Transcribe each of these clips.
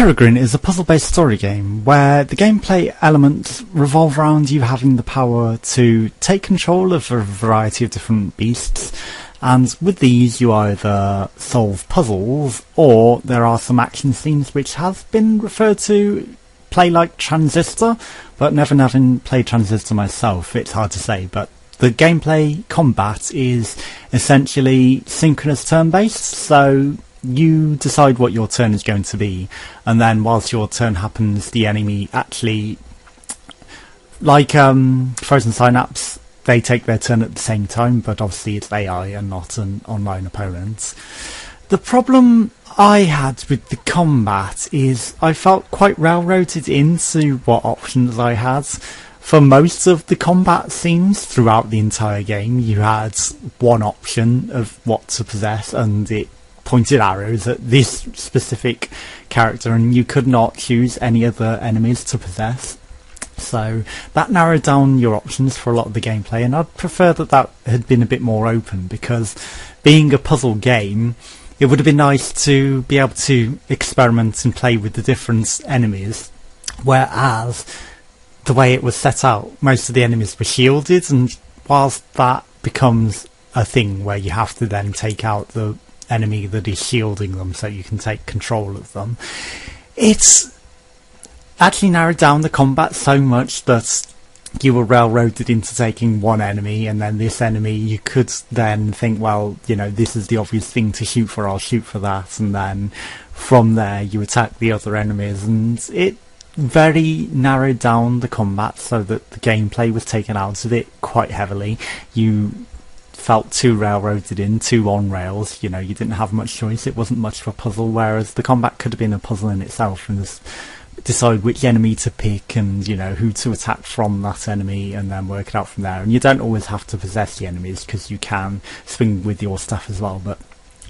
Peregrin is a puzzle-based story game where the gameplay elements revolve around you having the power to take control of a variety of different beasts, and with these you either solve puzzles or there are some action scenes which have been referred to play like Transistor, but never having played Transistor myself, it's hard to say. But the gameplay combat is essentially synchronous turn-based, so you decide what your turn is going to be, and then whilst your turn happens, the enemy actually, like Frozen Synapse, they take their turn at the same time, but obviously it's AI and not an online opponent. The problem I had with the combat is I felt quite railroaded into what options I had. For most of the combat scenes throughout the entire game, you had one option of what to possess, and it pointed arrows at this specific character, and you could not choose any other enemies to possess. So that narrowed down your options for a lot of the gameplay, and I'd prefer that that had been a bit more open, because being a puzzle game, it would have been nice to be able to experiment and play with the different enemies, whereas the way it was set out, most of the enemies were shielded, and whilst that becomes a thing where you have to then take out the enemy that is shielding them so you can take control of them, it's actually narrowed down the combat so much that you were railroaded into taking one enemy, and then this enemy you could then think, well, you know, this is the obvious thing to shoot for, I'll shoot for that, and then from there you attack the other enemies, and it very narrowed down the combat so that the gameplay was taken out of it quite heavily. You felt too railroaded in, too on rails, you know, you didn't have much choice, it wasn't much of a puzzle, whereas the combat could have been a puzzle in itself, and just decide which enemy to pick and, you know, who to attack from that enemy, and then work it out from there. And you don't always have to possess the enemies, because you can swing with your stuff as well, but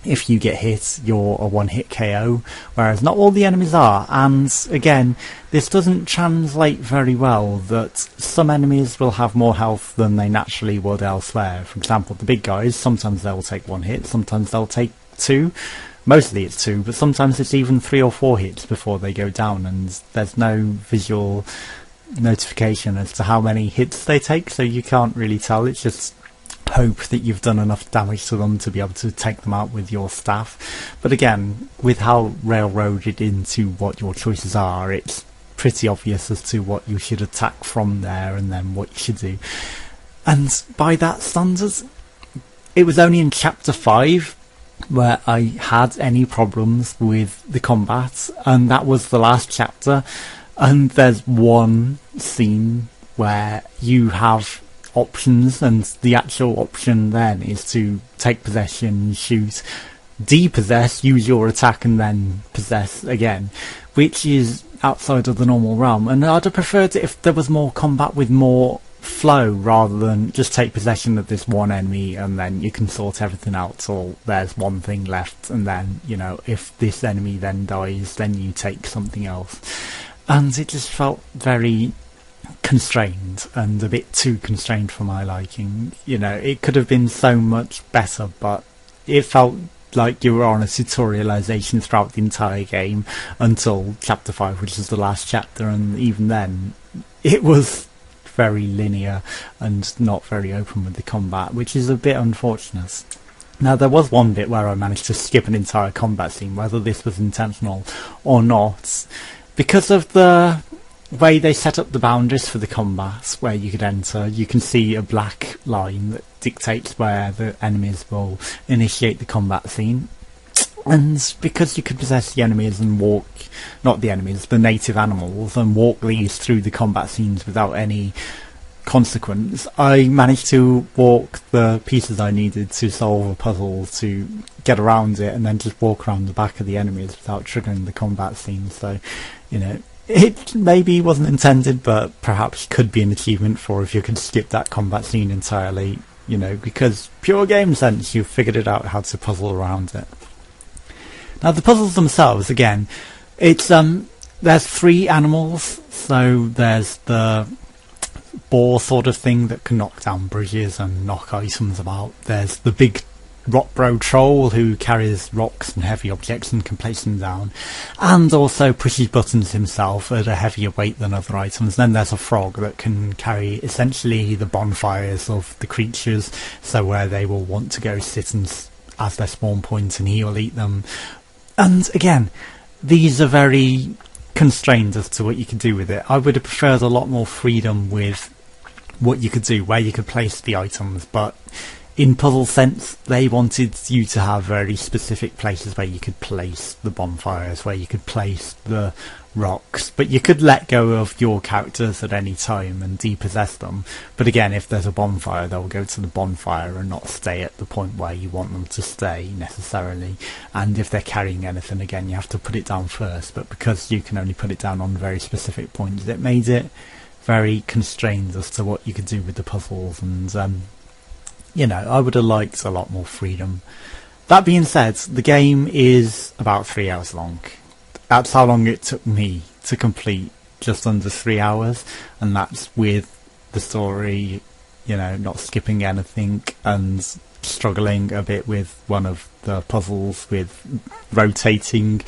if you get hit, you're a one-hit KO, whereas not all the enemies are. And again, this doesn't translate very well, that some enemies will have more health than they naturally would elsewhere. For example, the big guys, sometimes they'll take one hit, sometimes they'll take two. Mostly it's two, but sometimes it's even 3 or 4 hits before they go down, and there's no visual notification as to how many hits they take, so you can't really tell. It's just hope that you've done enough damage to them to be able to take them out with your staff. But again, with how railroaded into what your choices are, it's pretty obvious as to what you should attack from there and then what you should do. And by that standard, it was only in chapter 5 where I had any problems with the combat, and that was the last chapter. And there's one scene where you have options, and the actual option then is to take possession, shoot, depossess, use your attack, and then possess again, which is outside of the normal realm. And I'd have preferred it if there was more combat with more flow, rather than just take possession of this one enemy and then you can sort everything out, or there's one thing left, and then, you know, if this enemy then dies, then you take something else. And it just felt very constrained, and a bit too constrained for my liking. You know, it could have been so much better, but it felt like you were on a tutorialization throughout the entire game until chapter 5, which is the last chapter, and even then it was very linear and not very open with the combat, which is a bit unfortunate. Now, there was one bit where I managed to skip an entire combat scene, whether this was intentional or not, because of the way they set up the boundaries for the combat where you could enter. You can see a black line that dictates where the enemies will initiate the combat scene, and because you could possess the enemies and walk, not the enemies, the native animals, and walk these through the combat scenes without any consequence, I managed to walk the pieces I needed to solve a puzzle to get around it, and then just walk around the back of the enemies without triggering the combat scene. So, you know, it maybe wasn't intended, but perhaps could be an achievement for if you could skip that combat scene entirely, you know, because pure game sense, you've figured it out how to puzzle around it. Now, the puzzles themselves, again, it's there's 3 animals, so there's the boar sort of thing that can knock down bridges and knock items about. There's the big rock bro troll who carries rocks and heavy objects and can place them down, and also pushes buttons himself at a heavier weight than other items. Then there's a frog that can carry essentially the bonfires of the creatures, so where they will want to go sit and as their spawn point, and he will eat them. And again, these are very constrained as to what you can do with it. I would have preferred a lot more freedom with what you could do, where you could place the items, but in puzzle sense they wanted you to have very specific places where you could place the bonfires, where you could place the rocks, but you could let go of your characters at any time and depossess them. But again, if there's a bonfire, they'll go to the bonfire and not stay at the point where you want them to stay necessarily. And if they're carrying anything, again, you have to put it down first, but because you can only put it down on very specific points, it made it very constrained as to what you could do with the puzzles. And you know, I would have liked a lot more freedom. That being said, the game is about 3 hours long. That's how long it took me to complete, just under 3 hours, and that's with the story, you know, not skipping anything and struggling a bit with one of the puzzles with rotating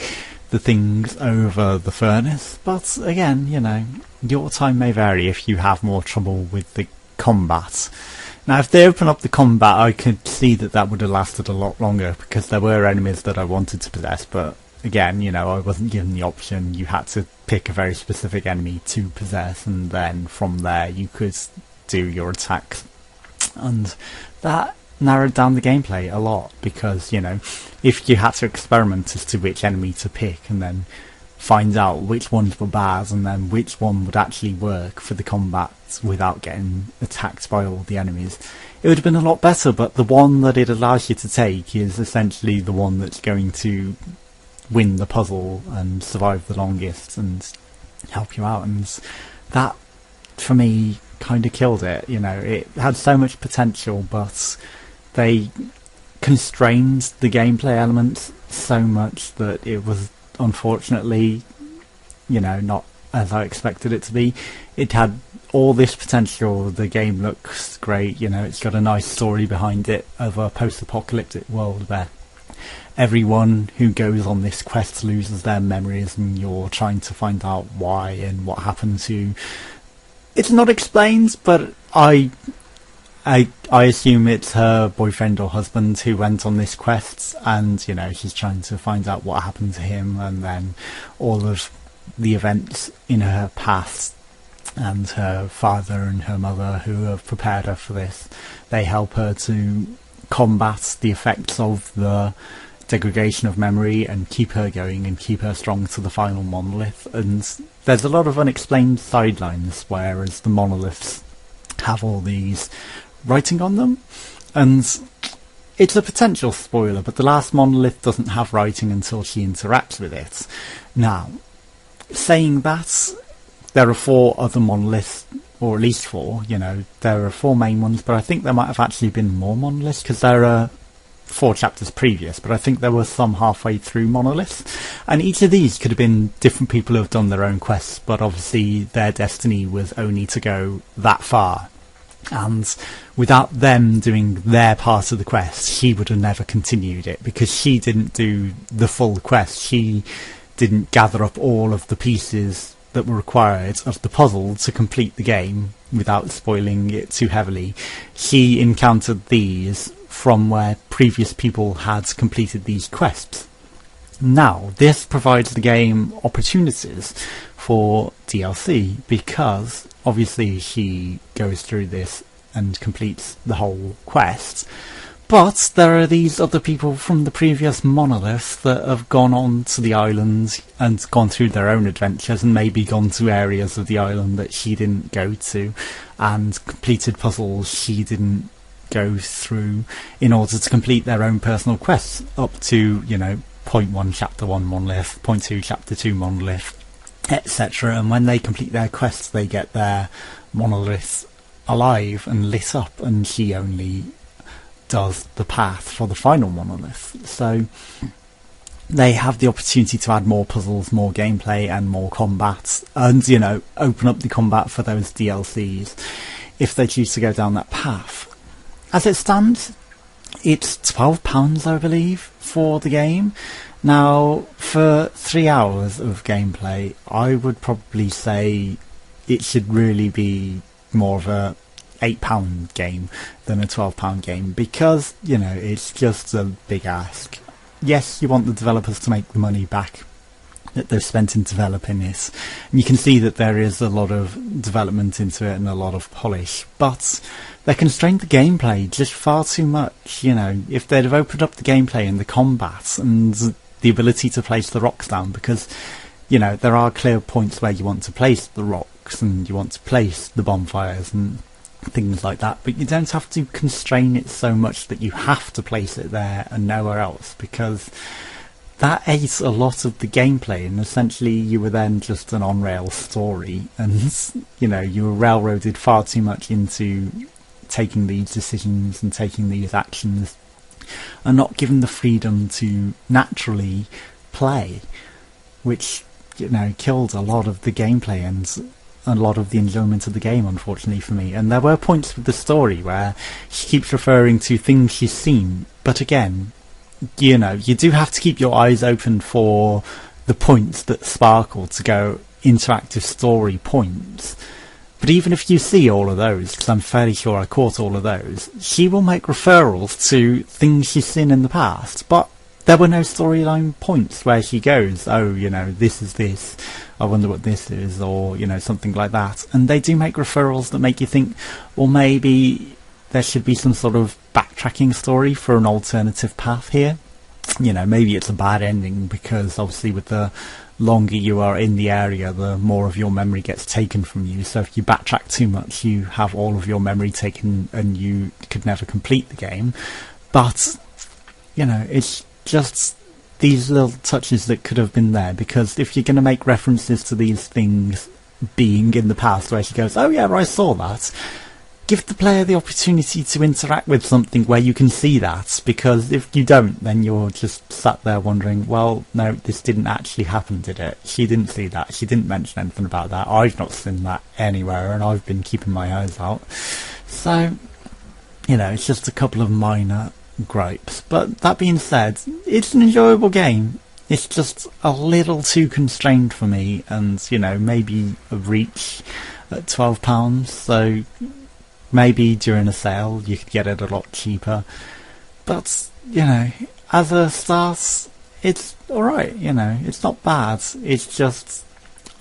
the things over the furnace. But again, you know, your time may vary if you have more trouble with the combat. Now, if they open up the combat, I could see that that would have lasted a lot longer, because there were enemies that I wanted to possess, but again, you know, I wasn't given the option. You had to pick a very specific enemy to possess, and then from there you could do your attacks. And that narrowed down the gameplay a lot, because, you know, if you had to experiment as to which enemy to pick and then find out which ones were bad and then which one would actually work for the combat without getting attacked by all the enemies, it would have been a lot better. But the one that it allows you to take is essentially the one that's going to win the puzzle and survive the longest and help you out, and that for me kind of killed it. You know, it had so much potential, but they constrained the gameplay elements so much that it was unfortunately, you know, not as I expected it to be. It had all this potential, the game looks great, you know, it's got a nice story behind it of a post-apocalyptic world where everyone who goes on this quest loses their memories, and you're trying to find out why and what happened to... It's not explained, but I assume it's her boyfriend or husband who went on this quest, and, you know, she's trying to find out what happened to him, and then all of the events in her past and her father and her mother who have prepared her for this, they help her to combat the effects of the degradation of memory and keep her going and keep her strong to the final monolith. And there's a lot of unexplained sidelines, whereas the monoliths have all these writing on them, and it's a potential spoiler, but the last monolith doesn't have writing until she interacts with it. Now, saying that, there are 4 other monoliths, or at least 4, you know, there are 4 main ones, but I think there might have actually been more monoliths, because there are 4 chapters previous, but I think there were some halfway through monoliths, and each of these could have been different people who have done their own quests, but obviously their destiny was only to go that far, and without them doing their part of the quest, she would have never continued it, because she didn't do the full quest. She didn't gather up all of the pieces that were required of the puzzle to complete the game without spoiling it too heavily. She encountered these from where previous people had completed these quests. Now, this provides the game opportunities for DLC, because obviously she goes through this and completes the whole quest, but there are these other people from the previous monoliths that have gone on to the island and gone through their own adventures, and maybe gone to areas of the island that she didn't go to, and completed puzzles she didn't go through in order to complete their own personal quests, up to, you know, point 1 chapter 1 monolith, point 2 chapter 2 monolith, etc. And when they complete their quests, they get their monoliths alive and lit up, and she only does the path for the final monolith. So they have the opportunity to add more puzzles, more gameplay and more combat, and, you know, open up the combat for those DLCs if they choose to go down that path. As it stands, It's £12, I believe, for the game. Now, for 3 hours of gameplay, I would probably say it should really be more of a £8 game than a £12 game, because, you know, it's just a big ask. Yes, you want the developers to make the money back that they've spent in developing this, and you can see that there is a lot of development into it and a lot of polish, but they constrained the gameplay just far too much. You know, if they'd have opened up the gameplay and the combat and the ability to place the rocks down, because, you know, there are clear points where you want to place the rocks and you want to place the bonfires and things like that, but you don't have to constrain it so much that you have to place it there and nowhere else, because that ate a lot of the gameplay, and essentially you were then just an on-rail story, and, you know, you were railroaded far too much into taking these decisions and taking these actions and not given the freedom to naturally play, which, you know, killed a lot of the gameplay and a lot of the enjoyment of the game, unfortunately for me. And there were points with the story where she keeps referring to things she's seen, but again, you know, you do have to keep your eyes open for the points that sparkle to go interactive story points. But even if you see all of those, because I'm fairly sure I caught all of those, she will make referrals to things she's seen in the past, but there were no storyline points where she goes, oh, you know, this is this, I wonder what this is, or, you know, something like that. And they do make referrals that make you think, well, maybe there should be some sort of backtracking story for an alternative path here. You know, maybe it's a bad ending, because obviously with the longer you are in the area, the more of your memory gets taken from you. So if you backtrack too much, you have all of your memory taken and you could never complete the game. But, you know, it's just these little touches that could have been there, because if you're going to make references to these things being in the past where she goes, oh yeah, I saw that, give the player the opportunity to interact with something where you can see that, because if you don't, then you're just sat there wondering, well, no, this didn't actually happen, did it? She didn't see that, she didn't mention anything about that, I've not seen that anywhere, and I've been keeping my eyes out. So, you know, it's just a couple of minor gripes. But that being said, it's an enjoyable game. It's just a little too constrained for me, and, you know, maybe a reach at £12, so maybe during a sale you could get it a lot cheaper. But, you know, as a start, it's alright, you know, it's not bad. It's just,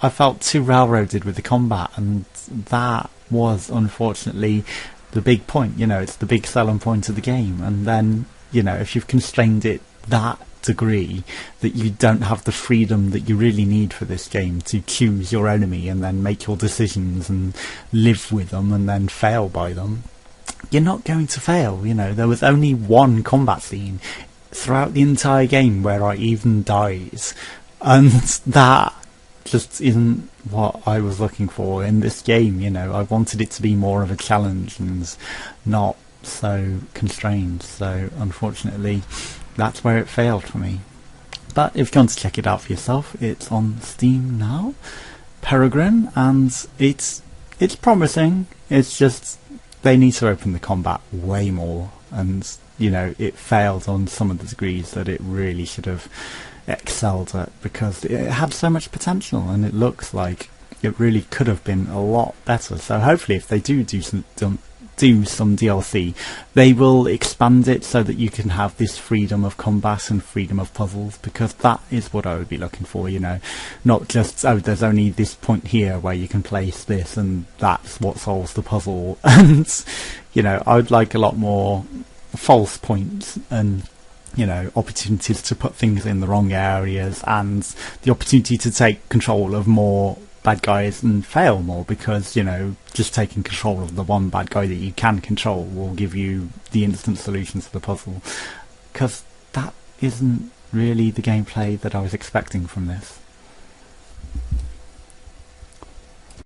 I felt too railroaded with the combat, and that was unfortunately the big point. You know, it's the big selling point of the game, and then, you know, if you've constrained it that degree that you don't have the freedom that you really need for this game to choose your enemy and then make your decisions and live with them and then fail by them, you're not going to fail. You know, there was only one combat scene throughout the entire game where I even died, and that just isn't what I was looking for in this game. You know, I wanted it to be more of a challenge and not so constrained, so unfortunately that's where it failed for me. But if you want to check it out for yourself, it's on Steam now, Peregrin, and it's promising. It's just they need to open the combat way more, and, you know, it failed on some of the degrees that it really should have excelled at, because it had so much potential and it looks like it really could have been a lot better. So hopefully if they do some DLC, they will expand it so that you can have this freedom of combat and freedom of puzzles, because that is what I would be looking for, you know, not just, oh, there's only this point here where you can place this and that's what solves the puzzle. And, you know, I would like a lot more false points and, you know, opportunities to put things in the wrong areas, and the opportunity to take control of more bad guys and fail more, because, you know, just taking control of the one bad guy that you can control will give you the instant solution to the puzzle, because that isn't really the gameplay that I was expecting from this.